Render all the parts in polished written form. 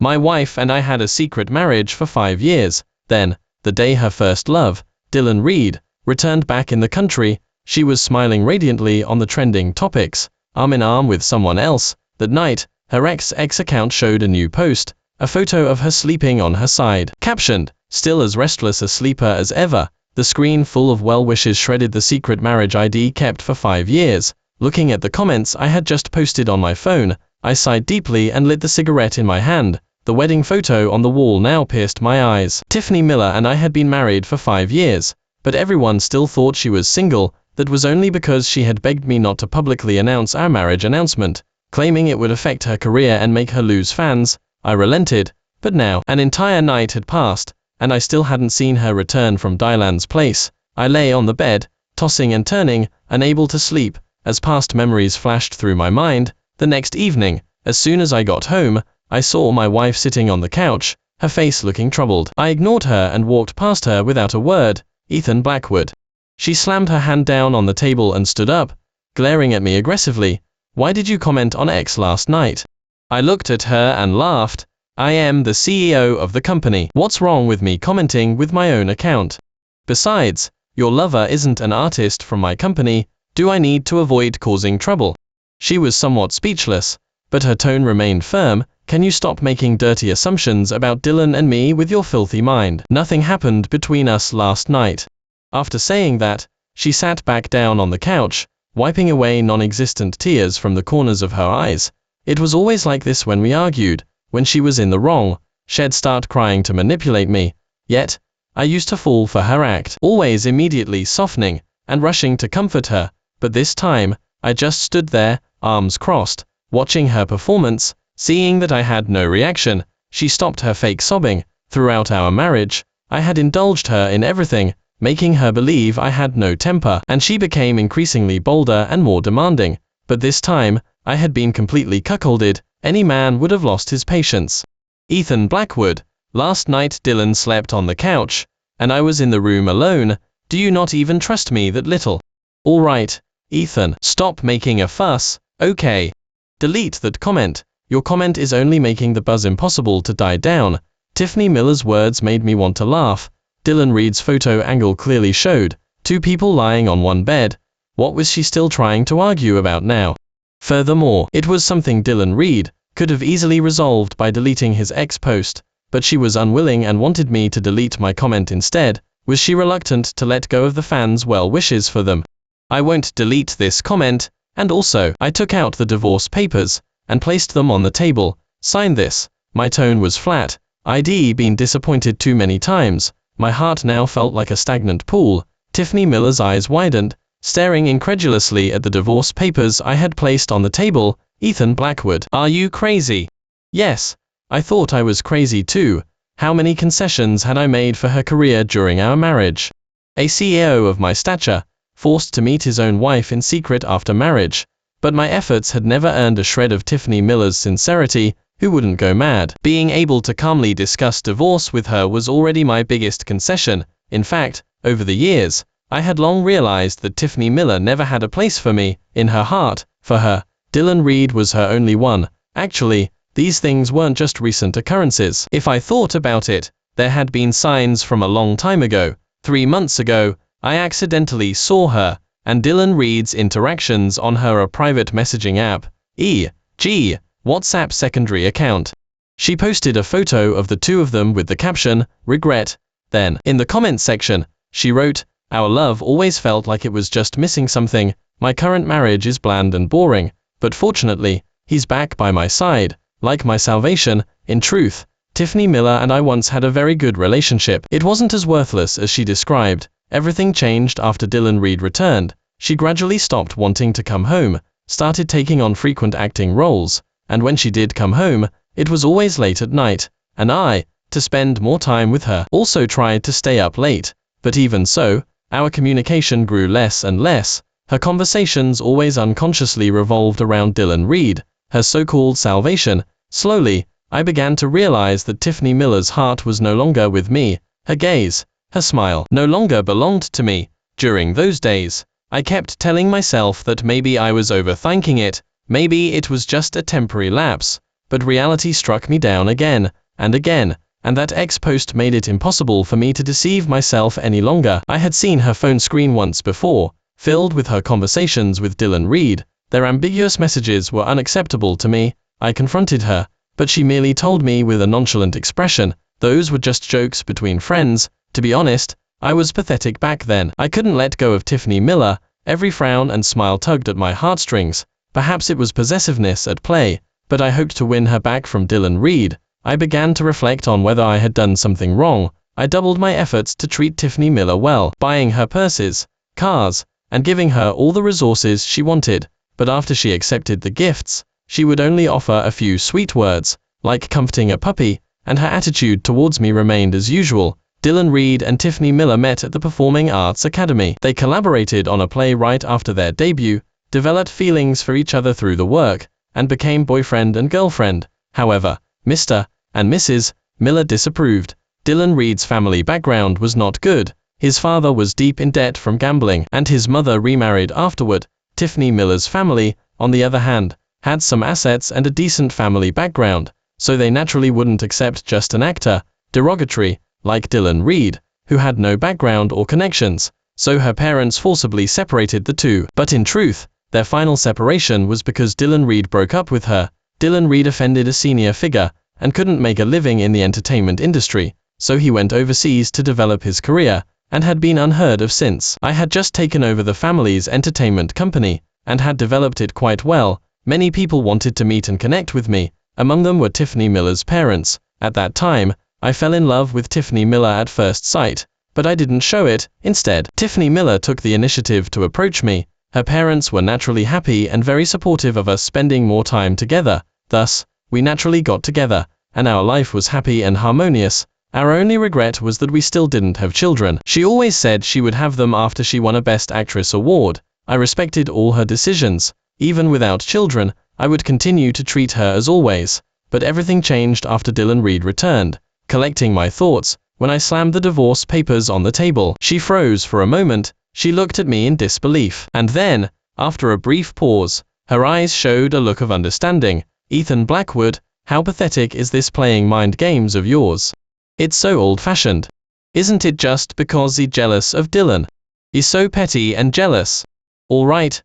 My wife and I had a secret marriage for 5 years. Then, the day her first love, Dylan Reed, returned back in the country, she was smiling radiantly on the trending topics, arm in arm with someone else. That night, her ex account showed a new post, a photo of her sleeping on her side. Captioned, "Still as restless a sleeper as ever." The screen full of well wishes shredded the secret marriage ID kept for 5 years. Looking at the comments I had just posted on my phone, I sighed deeply and lit the cigarette in my hand. The wedding photo on the wall now pierced my eyes. Tiffany Miller and I had been married for 5 years, but everyone still thought she was single. That was only because she had begged me not to publicly announce our marriage announcement, claiming it would affect her career and make her lose fans. I relented, but now, an entire night had passed, and I still hadn't seen her return from Dylan's place. I lay on the bed, tossing and turning, unable to sleep, as past memories flashed through my mind. The next evening, as soon as I got home, I saw my wife sitting on the couch, her face looking troubled. I ignored her and walked past her without a word. "Ethan Blackwood." She slammed her hand down on the table and stood up, glaring at me aggressively. "Why did you comment on X last night?" I looked at her and laughed. "I am the CEO of the company. What's wrong with me commenting with my own account? Besides, your lover isn't an artist from my company. Do I need to avoid causing trouble?" She was somewhat speechless, but her tone remained firm. "Can you stop making dirty assumptions about Dylan and me with your filthy mind? Nothing happened between us last night." After saying that, she sat back down on the couch, wiping away non-existent tears from the corners of her eyes. It was always like this when we argued. When she was in the wrong, she'd start crying to manipulate me. Yet, I used to fall for her act, always immediately softening and rushing to comfort her. But this time, I just stood there, arms crossed, watching her performance. Seeing that I had no reaction, she stopped her fake sobbing. Throughout our marriage, I had indulged her in everything, making her believe I had no temper, and she became increasingly bolder and more demanding. But this time, I had been completely cuckolded. Any man would have lost his patience. Ethan Blackwood. Last night Dylan slept on the couch, and I was in the room alone. Do you not even trust me that little? All right, Ethan, stop making a fuss, okay? Delete that comment. Your comment is only making the buzz impossible to die down. Tiffany Miller's words made me want to laugh. Dylan Reed's photo angle clearly showed 2 people lying on one bed. What was she still trying to argue about now? Furthermore, it was something Dylan Reed could have easily resolved by deleting his ex post, but she was unwilling and wanted me to delete my comment instead. Was she reluctant to let go of the fans' well wishes for them? I won't delete this comment, and also, I took out the divorce papers and placed them on the table. Sign this. My tone was flat. I'd been disappointed too many times. My heart now felt like a stagnant pool. Tiffany Miller's eyes widened, staring incredulously at the divorce papers I had placed on the table. "Ethan Blackwood, are you crazy?" Yes, I thought I was crazy too. How many concessions had I made for her career during our marriage? A CEO of my stature, forced to meet his own wife in secret after marriage. But my efforts had never earned a shred of Tiffany Miller's sincerity. Who wouldn't go mad? Being able to calmly discuss divorce with her was already my biggest concession. In fact, over the years, I had long realized that Tiffany Miller never had a place for me, in her heart. For her, Dylan Reed was her only one. Actually, these things weren't just recent occurrences. If I thought about it, there had been signs from a long time ago. 3 months ago, I accidentally saw her and Dylan Reed's interactions on her private messaging app, e.g., WhatsApp secondary account. She posted a photo of the 2 of them with the caption, "Regret." Then, in the comments section, she wrote, "Our love always felt like it was just missing something. My current marriage is bland and boring, but fortunately, he's back by my side, like my salvation." In truth, Tiffany Miller and I once had a very good relationship. It wasn't as worthless as she described. Everything changed after Dylan Reed returned. She gradually stopped wanting to come home, started taking on frequent acting roles, and when she did come home, it was always late at night, and I, to spend more time with her, also tried to stay up late. But even so, our communication grew less and less. Her conversations always unconsciously revolved around Dylan Reed, her so-called salvation. Slowly, I began to realize that Tiffany Miller's heart was no longer with me. Her gaze, her smile, no longer belonged to me. During those days, I kept telling myself that maybe I was overthinking it, maybe it was just a temporary lapse. but reality struck me down again and again, and that ex-post made it impossible for me to deceive myself any longer. I had seen her phone screen once before, filled with her conversations with Dylan Reed. Their ambiguous messages were unacceptable to me. I confronted her, but she merely told me with a nonchalant expression, "Those were just jokes between friends." To be honest, I was pathetic back then. I couldn't let go of Tiffany Miller. Every frown and smile tugged at my heartstrings. Perhaps it was possessiveness at play, but I hoped to win her back from Dylan Reed. I began to reflect on whether I had done something wrong. I doubled my efforts to treat Tiffany Miller well, buying her purses, cars, and giving her all the resources she wanted. But after she accepted the gifts, she would only offer a few sweet words, like comforting a puppy, and her attitude towards me remained as usual. Dylan Reed and Tiffany Miller met at the Performing Arts Academy. They collaborated on a play right after their debut, developed feelings for each other through the work, and became boyfriend and girlfriend. However, Mr. and Mrs. Miller disapproved. Dylan Reed's family background was not good. His father was deep in debt from gambling, and his mother remarried afterward. Tiffany Miller's family, on the other hand, had some assets and a decent family background, so they naturally wouldn't accept just an actor, derogatory, like Dylan Reed, who had no background or connections. So her parents forcibly separated the two. But in truth, their final separation was because Dylan Reed broke up with her. Dylan Reed offended a senior figure and couldn't make a living in the entertainment industry, so he went overseas to develop his career, and had been unheard of since. I had just taken over the family's entertainment company, and had developed it quite well. Many people wanted to meet and connect with me. Among them were Tiffany Miller's parents. At that time, I fell in love with Tiffany Miller at first sight, but I didn't show it. Instead, Tiffany Miller took the initiative to approach me. Her parents were naturally happy and very supportive of us spending more time together. Thus, we naturally got together, and our life was happy and harmonious. Our only regret was that we still didn't have children. She always said she would have them after she won a Best Actress award. I respected all her decisions. Even without children, I would continue to treat her as always. But everything changed after Dylan Reed returned. Collecting my thoughts, when I slammed the divorce papers on the table, she froze for a moment. She looked at me in disbelief. And then, after a brief pause, her eyes showed a look of understanding. "Ethan Blackwood, how pathetic is this playing mind games of yours? It's so old-fashioned. Isn't it just because he's jealous of Dylan? He's so petty and jealous. All right,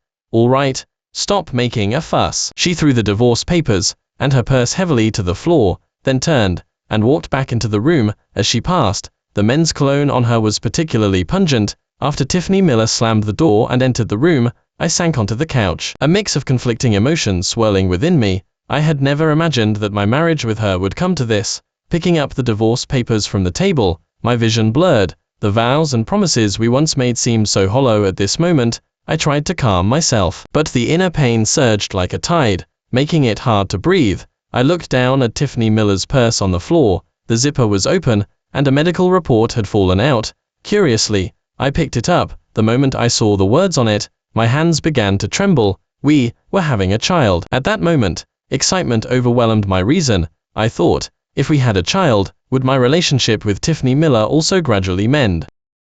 stop making a fuss." She threw the divorce papers and her purse heavily to the floor, then turned and walked back into the room. As she passed, the men's cologne on her was particularly pungent. After Tiffany Miller slammed the door and entered the room, I sank onto the couch, a mix of conflicting emotions swirling within me. I had never imagined that my marriage with her would come to this. Picking up the divorce papers from the table, my vision blurred. The vows and promises we once made seemed so hollow at this moment. I tried to calm myself, but the inner pain surged like a tide, making it hard to breathe. I looked down at Tiffany Miller's purse on the floor. The zipper was open, and a medical report had fallen out. Curiously, I picked it up. The moment I saw the words on it, my hands began to tremble. We were having a child. At that moment, excitement overwhelmed my reason. I thought, if we had a child, would my relationship with Tiffany Miller also gradually mend?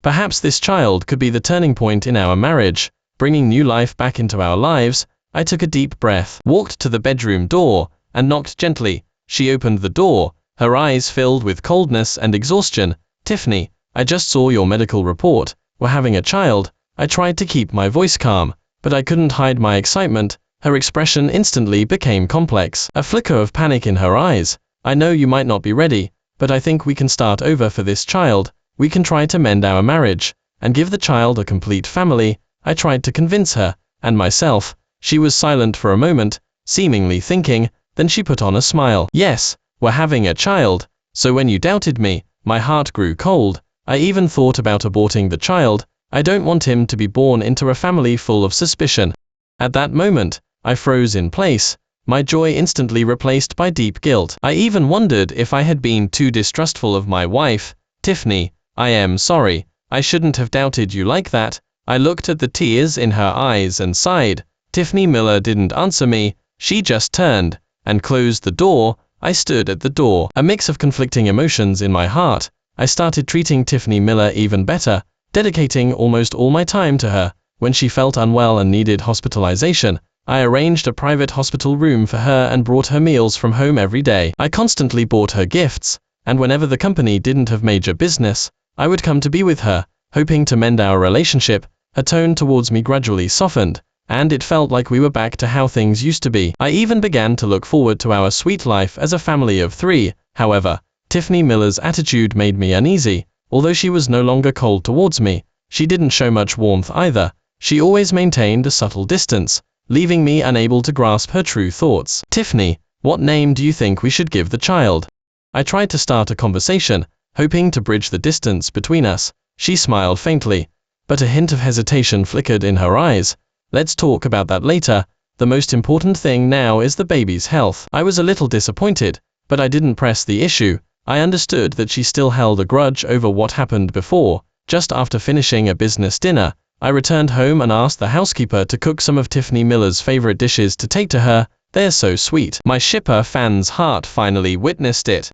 Perhaps this child could be the turning point in our marriage, bringing new life back into our lives. I took a deep breath, walked to the bedroom door, and knocked gently. She opened the door, her eyes filled with coldness and exhaustion. "Tiffany, I just saw your medical report. We're having a child." I tried to keep my voice calm, but I couldn't hide my excitement. Her expression instantly became complex, a flicker of panic in her eyes. "I know you might not be ready, but I think we can start over for this child. We can try to mend our marriage, and give the child a complete family." I tried to convince her, and myself. She was silent for a moment, seemingly thinking, then she put on a smile. "Yes, we're having a child. So when you doubted me, my heart grew cold. I even thought about aborting the child. I don't want him to be born into a family full of suspicion." At that moment, I froze in place, my joy instantly replaced by deep guilt. I even wondered if I had been too distrustful of my wife. "Tiffany, I am sorry. I shouldn't have doubted you like that." I looked at the tears in her eyes and sighed. Tiffany Miller didn't answer me. She just turned and closed the door. I stood at the door, a mix of conflicting emotions in my heart. I started treating Tiffany Miller even better, dedicating almost all my time to her. When she felt unwell and needed hospitalization, I arranged a private hospital room for her and brought her meals from home every day. I constantly bought her gifts, and whenever the company didn't have major business, I would come to be with her, hoping to mend our relationship. Her tone towards me gradually softened, and it felt like we were back to how things used to be. I even began to look forward to our sweet life as a family of 3. However, Tiffany Miller's attitude made me uneasy. Although she was no longer cold towards me, she didn't show much warmth either. She always maintained a subtle distance, leaving me unable to grasp her true thoughts. Tiffany, what name do you think we should give the child? I tried to start a conversation, hoping to bridge the distance between us. She smiled faintly, but a hint of hesitation flickered in her eyes. Let's talk about that later. The most important thing now is the baby's health. I was a little disappointed, but I didn't press the issue. I understood that she still held a grudge over what happened before. Just after finishing a business dinner, I returned home and asked the housekeeper to cook some of Tiffany Miller's favorite dishes to take to her. They're so sweet. My shipper fan's heart finally witnessed it.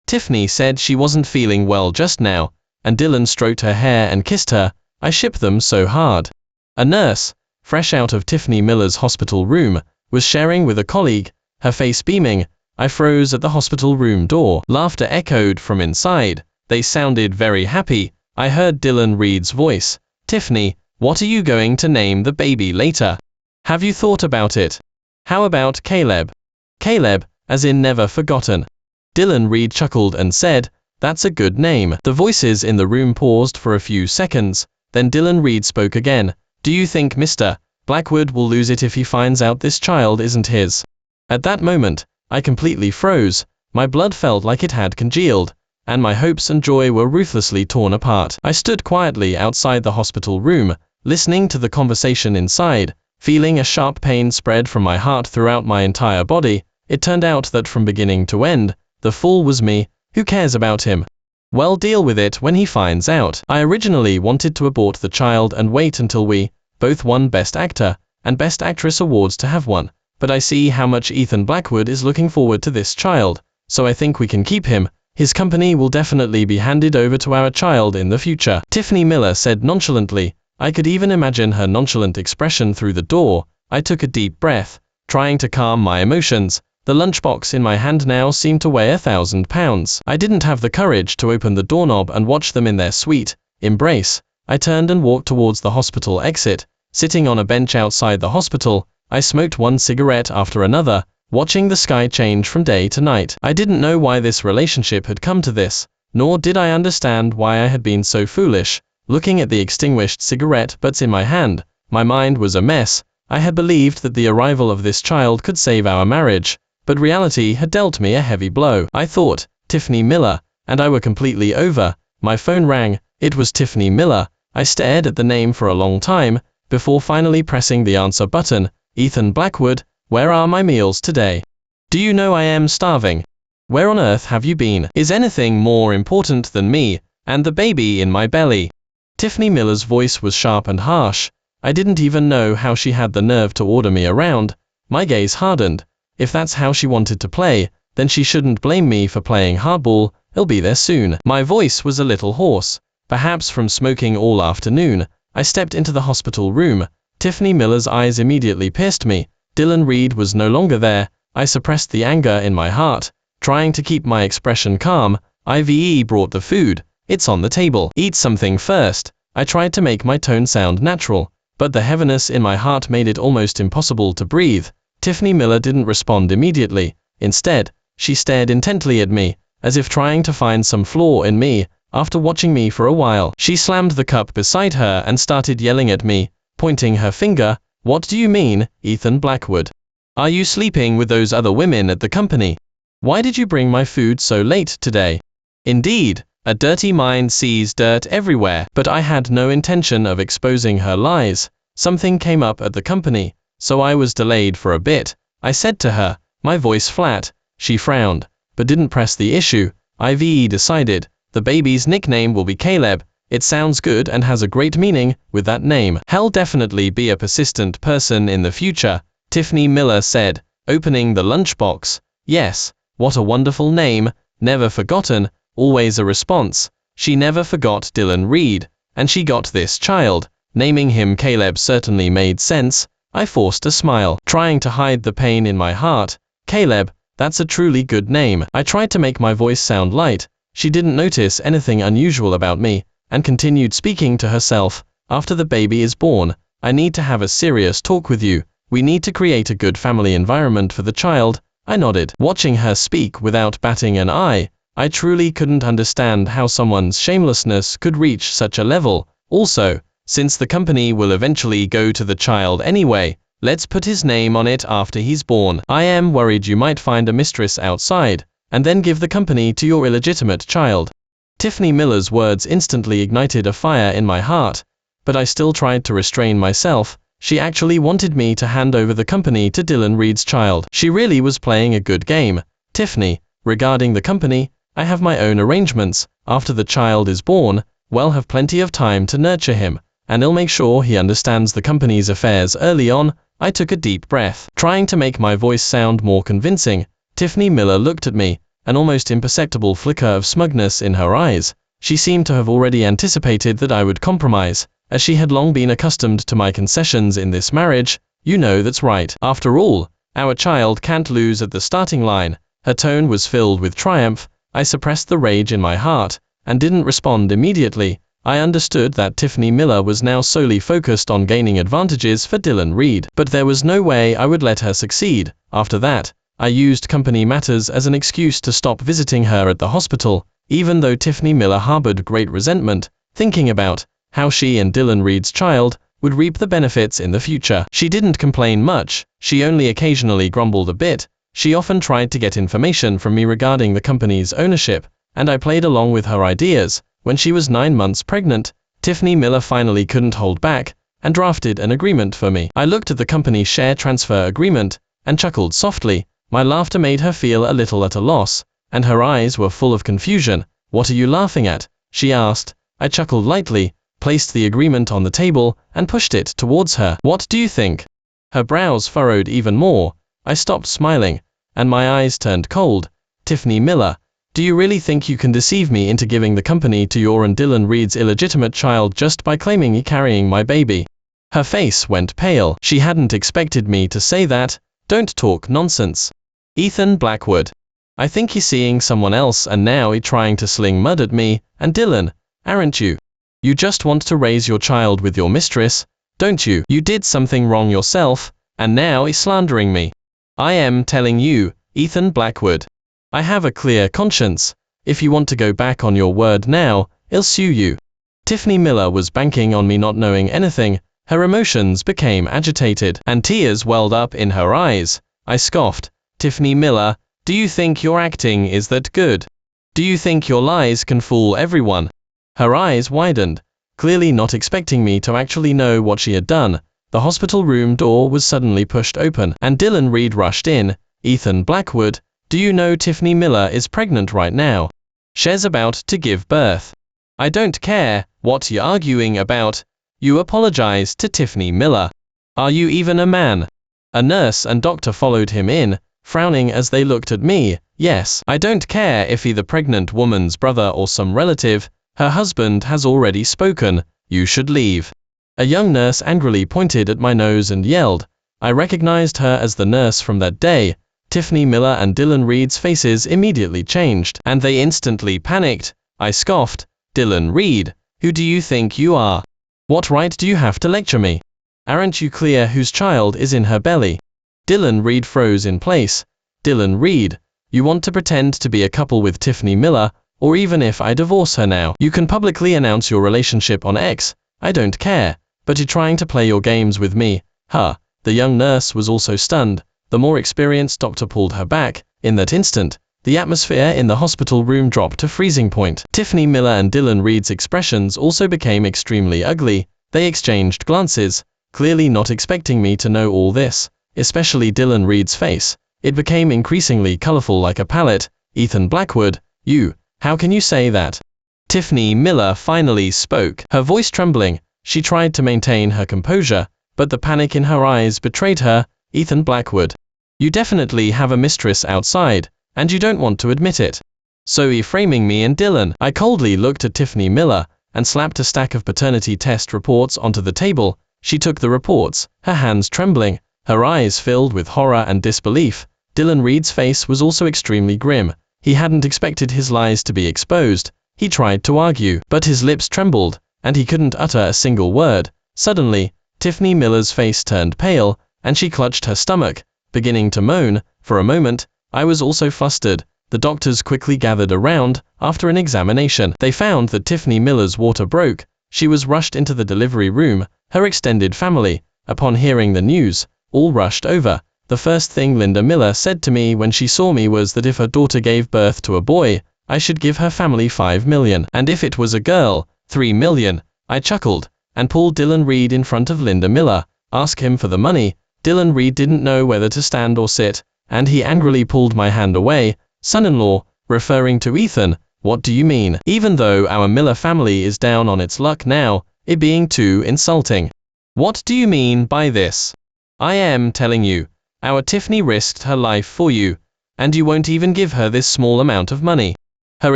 Tiffany said she wasn't feeling well just now, and Dylan stroked her hair and kissed her. I ship them so hard. A nurse, fresh out of Tiffany Miller's hospital room, was sharing with a colleague, her face beaming. I froze at the hospital room door. Laughter echoed from inside. They sounded very happy. I heard Dylan Reed's voice. Tiffany, what are you going to name the baby later? Have you thought about it? How about Caleb? Caleb, as in never forgotten. Dylan Reed chuckled and said, that's a good name. The voices in the room paused for a few seconds. Then Dylan Reed spoke again. Do you think Mr. Blackwood will lose it if he finds out this child isn't his? At that moment, I completely froze. My blood felt like it had congealed, and my hopes and joy were ruthlessly torn apart. I stood quietly outside the hospital room, listening to the conversation inside, feeling a sharp pain spread from my heart throughout my entire body. It turned out that from beginning to end, the fool was me. Who cares about him? Well, deal with it when he finds out. I originally wanted to abort the child and wait until we both won Best Actor and Best Actress awards to have one, but I see how much Ethan Blackwood is looking forward to this child, so I think we can keep him. His company will definitely be handed over to our child in the future. Tiffany Miller said nonchalantly. I could even imagine her nonchalant expression through the door. I took a deep breath, trying to calm my emotions. The lunchbox in my hand now seemed to weigh 1,000 pounds. I didn't have the courage to open the doorknob and watch them in their sweet embrace. I turned and walked towards the hospital exit. Sitting on a bench outside the hospital, I smoked one cigarette after another, watching the sky change from day to night. I didn't know why this relationship had come to this, nor did I understand why I had been so foolish. Looking at the extinguished cigarette butts in my hand, my mind was a mess. I had believed that the arrival of this child could save our marriage, but reality had dealt me a heavy blow. I thought, Tiffany Miller, and I were completely over. My phone rang. It was Tiffany Miller. I stared at the name for a long time, before finally pressing the answer button. Ethan Blackwood, where are my meals today? Do you know I am starving? Where on earth have you been? Is anything more important than me and the baby in my belly? Tiffany Miller's voice was sharp and harsh. I didn't even know how she had the nerve to order me around. My gaze hardened. If that's how she wanted to play, then she shouldn't blame me for playing hardball. I'll be there soon. My voice was a little hoarse, perhaps from smoking all afternoon. I stepped into the hospital room. Tiffany Miller's eyes immediately pierced me. Dylan Reed was no longer there. I suppressed the anger in my heart, trying to keep my expression calm. Ive brought the food. It's on the table. Eat something first. I tried to make my tone sound natural, but the heaviness in my heart made it almost impossible to breathe. Tiffany Miller didn't respond immediately. Instead, she stared intently at me, as if trying to find some flaw in me. After watching me for a while, she slammed the cup beside her and started yelling at me, pointing her finger. What do you mean, Ethan Blackwood? Are you sleeping with those other women at the company? Why did you bring my food so late today? Indeed, a dirty mind sees dirt everywhere, but I had no intention of exposing her lies. Something came up at the company, so I was delayed for a bit. I said to her, my voice flat. She frowned, but didn't press the issue. Ive decided, the baby's nickname will be Caleb. It sounds good and has a great meaning. With that name, he'll definitely be a persistent person in the future, Tiffany Miller said, opening the lunchbox. Yes, what a wonderful name. Never forgotten, always a response. She never forgot Dylan Reed, and she got this child. Naming him Caleb certainly made sense. I forced a smile, trying to hide the pain in my heart. Caleb, that's a truly good name. I tried to make my voice sound light. She didn't notice anything unusual about me, and continued speaking to herself. After the baby is born, I need to have a serious talk with you. We need to create a good family environment for the child. I nodded, watching her speak without batting an eye. I truly couldn't understand how someone's shamelessness could reach such a level. Also, since the company will eventually go to the child anyway, let's put his name on it after he's born. I am worried you might find a mistress outside, and then give the company to your illegitimate child. Tiffany Miller's words instantly ignited a fire in my heart, but I still tried to restrain myself. She actually wanted me to hand over the company to Dylan Reed's child. She really was playing a good game. Tiffany, regarding the company, I have my own arrangements. After the child is born, we'll have plenty of time to nurture him, and I'll make sure he understands the company's affairs early on. I took a deep breath, trying to make my voice sound more convincing. Tiffany Miller looked at me, an almost imperceptible flicker of smugness in her eyes. She seemed to have already anticipated that I would compromise, as she had long been accustomed to my concessions in this marriage. You know that's right. After all, our child can't lose at the starting line. Her tone was filled with triumph. I suppressed the rage in my heart, and didn't respond immediately. I understood that Tiffany Miller was now solely focused on gaining advantages for Dylan Reed, but there was no way I would let her succeed. After that, I used company matters as an excuse to stop visiting her at the hospital, even though Tiffany Miller harbored great resentment, thinking about how she and Dylan Reed's child would reap the benefits in the future. She didn't complain much, she only occasionally grumbled a bit. She often tried to get information from me regarding the company's ownership, and I played along with her ideas. When she was 9 months pregnant, Tiffany Miller finally couldn't hold back, and drafted an agreement for me. I looked at the company share transfer agreement, and chuckled softly. My laughter made her feel a little at a loss, and her eyes were full of confusion. What are you laughing at? She asked. I chuckled lightly, placed the agreement on the table, and pushed it towards her. What do you think? Her brows furrowed even more. I stopped smiling, and my eyes turned cold. Tiffany Miller, do you really think you can deceive me into giving the company to your and Dylan Reed's illegitimate child just by claiming you're carrying my baby? Her face went pale. She hadn't expected me to say that. Don't talk nonsense. Ethan Blackwood. I think you're seeing someone else, and now you're trying to sling mud at me and Dylan, aren't you? You just want to raise your child with your mistress, don't you? You did something wrong yourself, and now you're slandering me. I am telling you, Ethan Blackwood. I have a clear conscience. If you want to go back on your word now, I'll sue you. Tiffany Miller was banking on me not knowing anything. Her emotions became agitated, and tears welled up in her eyes. I scoffed. Tiffany Miller, do you think your acting is that good? Do you think your lies can fool everyone? Her eyes widened, clearly not expecting me to actually know what she had done. The hospital room door was suddenly pushed open, and Dylan Reed rushed in. Ethan Blackwood, do you know Tiffany Miller is pregnant right now? She's about to give birth. I don't care what you're arguing about. You apologize to Tiffany Miller. Are you even a man? A nurse and doctor followed him in, frowning as they looked at me. Yes, I don't care if he's the pregnant woman's brother or some relative. Her husband has already spoken. You should leave. A young nurse angrily pointed at my nose and yelled. I recognized her as the nurse from that day. Tiffany Miller and Dylan Reed's faces immediately changed, and they instantly panicked. I scoffed. Dylan Reed, who do you think you are? What right do you have to lecture me? Aren't you clear whose child is in her belly? Dylan Reed froze in place. Dylan Reed, you want to pretend to be a couple with Tiffany Miller, or even if I divorce her now, you can publicly announce your relationship on X. I don't care, but you're trying to play your games with me. Huh. The young nurse was also stunned. The more experienced doctor pulled her back. In that instant, the atmosphere in the hospital room dropped to freezing point. Tiffany Miller and Dylan Reed's expressions also became extremely ugly. They exchanged glances, clearly not expecting me to know all this, especially Dylan Reed's face. It became increasingly colorful like a palette. Ethan Blackwood, you, how can you say that? Tiffany Miller finally spoke, her voice trembling. She tried to maintain her composure, but the panic in her eyes betrayed her. Ethan Blackwood, you definitely have a mistress outside, and you don't want to admit it. So you're framing me and Dylan. I coldly looked at Tiffany Miller, and slapped a stack of paternity test reports onto the table. She took the reports, her hands trembling, her eyes filled with horror and disbelief. Dylan Reed's face was also extremely grim. He hadn't expected his lies to be exposed. He tried to argue, but his lips trembled, and he couldn't utter a single word. Suddenly, Tiffany Miller's face turned pale, and she clutched her stomach, beginning to moan. For a moment, I was also flustered. The doctors quickly gathered around. After an examination, they found that Tiffany Miller's water broke. She was rushed into the delivery room. Her extended family, upon hearing the news, all rushed over. The first thing Linda Miller said to me when she saw me was that if her daughter gave birth to a boy, I should give her family $5 million, and if it was a girl, $3 million. I chuckled, and pulled Dylan Reed in front of Linda Miller. Ask him for the money. Dylan Reed didn't know whether to stand or sit, and he angrily pulled my hand away. Son-in-law, referring to Ethan, what do you mean? Even though our Miller family is down on its luck now, it being too insulting. What do you mean by this? I am telling you, our Tiffany risked her life for you, and you won't even give her this small amount of money. Her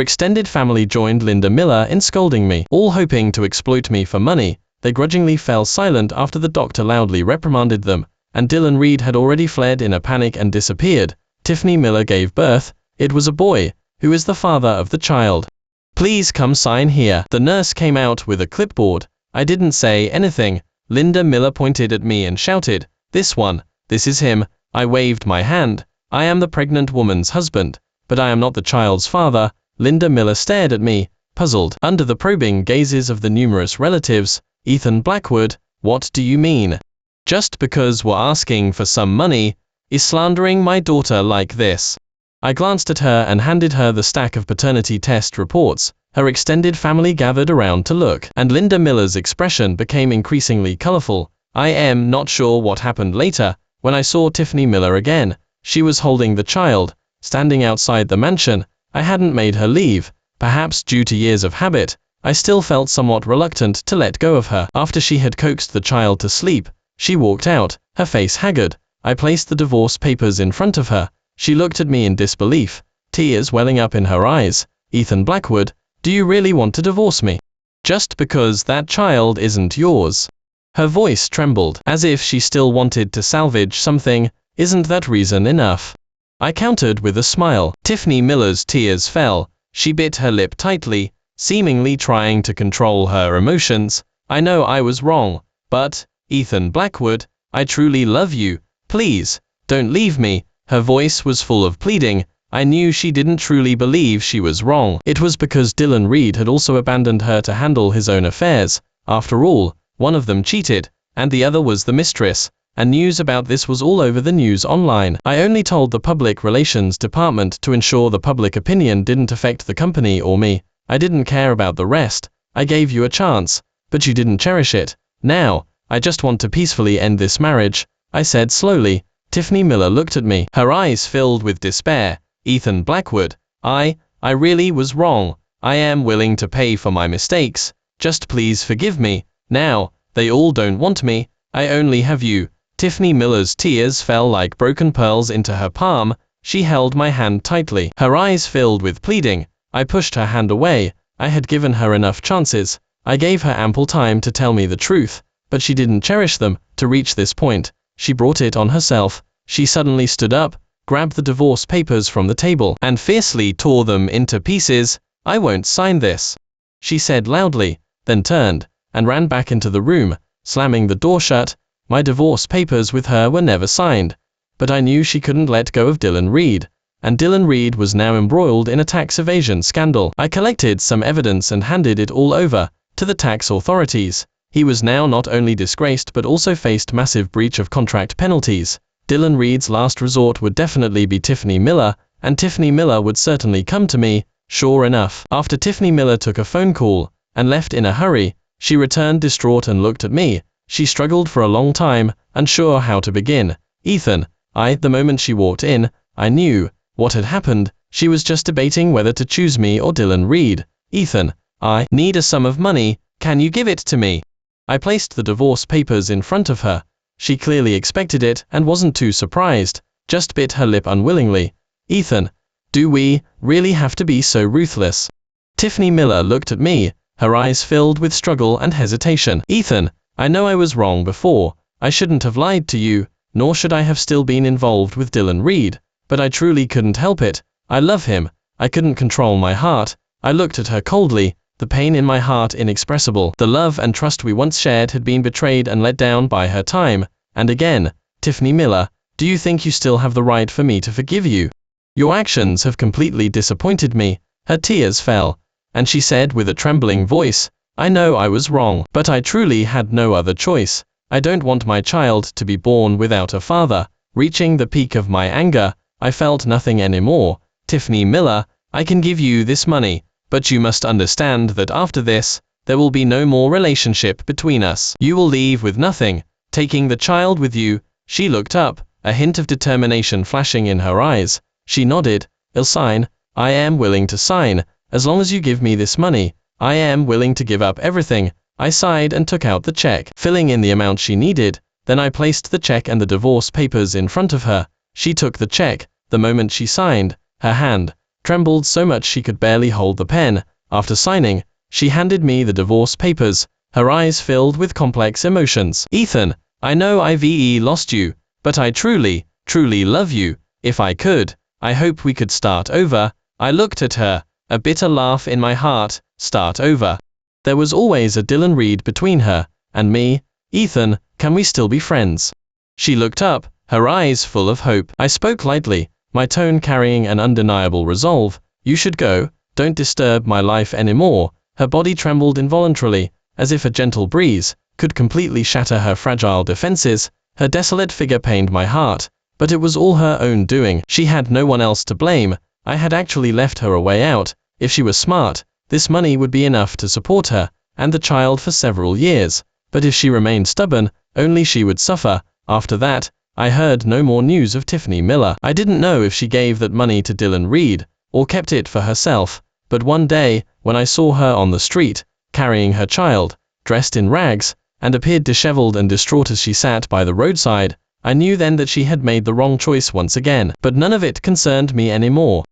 extended family joined Linda Miller in scolding me, all hoping to exploit me for money. They grudgingly fell silent after the doctor loudly reprimanded them, and Dylan Reed had already fled in a panic and disappeared. Tiffany Miller gave birth. It was a boy, who is the father of the child. Please come sign here. The nurse came out with a clipboard. I didn't say anything. Linda Miller pointed at me and shouted, "This one, this is him." I waved my hand. I am the pregnant woman's husband, but I am not the child's father. Linda Miller stared at me, puzzled, under the probing gazes of the numerous relatives. Ethan Blackwood, what do you mean? Just because we're asking for some money, is slandering my daughter like this? I glanced at her and handed her the stack of paternity test reports. Her extended family gathered around to look, and Linda Miller's expression became increasingly colorful. I am not sure what happened later. When I saw Tiffany Miller again, she was holding the child, standing outside the mansion. I hadn't made her leave. Perhaps due to years of habit, I still felt somewhat reluctant to let go of her. After she had coaxed the child to sleep, she walked out, her face haggard. I placed the divorce papers in front of her. She looked at me in disbelief, tears welling up in her eyes. Ethan Blackwood, do you really want to divorce me? Just because that child isn't yours? Her voice trembled, as if she still wanted to salvage something. Isn't that reason enough? I countered with a smile. Tiffany Miller's tears fell. She bit her lip tightly, seemingly trying to control her emotions. I know I was wrong, but, Ethan Blackwood, I truly love you. Please, don't leave me. Her voice was full of pleading. I knew she didn't truly believe she was wrong. It was because Dylan Reed had also abandoned her to handle his own affairs. After all, one of them cheated, and the other was the mistress, and news about this was all over the news online. I only told the public relations department to ensure the public opinion didn't affect the company or me. I didn't care about the rest. I gave you a chance, but you didn't cherish it. Now, I just want to peacefully end this marriage, I said slowly. Tiffany Miller looked at me, her eyes filled with despair. Ethan Blackwood, I really was wrong. I am willing to pay for my mistakes. Just please forgive me. Now, they all don't want me. I only have you. Tiffany Miller's tears fell like broken pearls into her palm. She held my hand tightly, her eyes filled with pleading. I pushed her hand away. I had given her enough chances. I gave her ample time to tell me the truth, but she didn't cherish them. To reach this point, she brought it on herself. She suddenly stood up, grabbed the divorce papers from the table, and fiercely tore them into pieces. I won't sign this, she said loudly, then turned, and ran back into the room, slamming the door shut. My divorce papers with her were never signed, but I knew she couldn't let go of Dylan Reed, and Dylan Reed was now embroiled in a tax evasion scandal. I collected some evidence and handed it all over to the tax authorities. He was now not only disgraced but also faced massive breach of contract penalties. Dylan Reed's last resort would definitely be Tiffany Miller, and Tiffany Miller would certainly come to me. Sure enough, after Tiffany Miller took a phone call and left in a hurry, she returned distraught and looked at me. She struggled for a long time, unsure how to begin. Ethan, the moment she walked in, I knew what had happened. She was just debating whether to choose me or Dylan Reed. Ethan, I need a sum of money. Can you give it to me? I placed the divorce papers in front of her. She clearly expected it and wasn't too surprised, just bit her lip unwillingly. Ethan, do we really have to be so ruthless? Tiffany Miller looked at me, her eyes filled with struggle and hesitation. Ethan, I know I was wrong before. I shouldn't have lied to you, nor should I have still been involved with Dylan Reed, but I truly couldn't help it. I love him. I couldn't control my heart. I looked at her coldly, the pain in my heart inexpressible. The love and trust we once shared had been betrayed and let down by her time and again. Tiffany Miller, do you think you still have the right for me to forgive you? Your actions have completely disappointed me. Her tears fell, and she said with a trembling voice, I know I was wrong, but I truly had no other choice. I don't want my child to be born without a father. Reaching the peak of my anger, I felt nothing anymore. Tiffany Miller, I can give you this money, but you must understand that after this, there will be no more relationship between us. You will leave with nothing, taking the child with you. She looked up, a hint of determination flashing in her eyes. She nodded. I'll sign. I am willing to sign. As long as you give me this money, I am willing to give up everything. I sighed and took out the check, filling in the amount she needed. Then I placed the check and the divorce papers in front of her. She took the check. The moment she signed, her hand trembled so much she could barely hold the pen. After signing, she handed me the divorce papers, her eyes filled with complex emotions. Ethan, I know I've lost you, but I truly, truly love you. If I could, I hope we could start over. I looked at her, a bitter laugh in my heart. Start over. There was always a Dylan Reed between her and me. Ethan, can we still be friends? She looked up, her eyes full of hope. I spoke lightly, my tone carrying an undeniable resolve. You should go. Don't disturb my life anymore. Her body trembled involuntarily, as if a gentle breeze could completely shatter her fragile defenses. Her desolate figure pained my heart, but it was all her own doing. She had no one else to blame. I had actually left her a way out. If she was smart, this money would be enough to support her and the child for several years. But if she remained stubborn, only she would suffer. After that, I heard no more news of Tiffany Miller. I didn't know if she gave that money to Dylan Reed or kept it for herself. But one day, when I saw her on the street, carrying her child, dressed in rags, and appeared disheveled and distraught as she sat by the roadside, I knew then that she had made the wrong choice once again. But none of it concerned me anymore.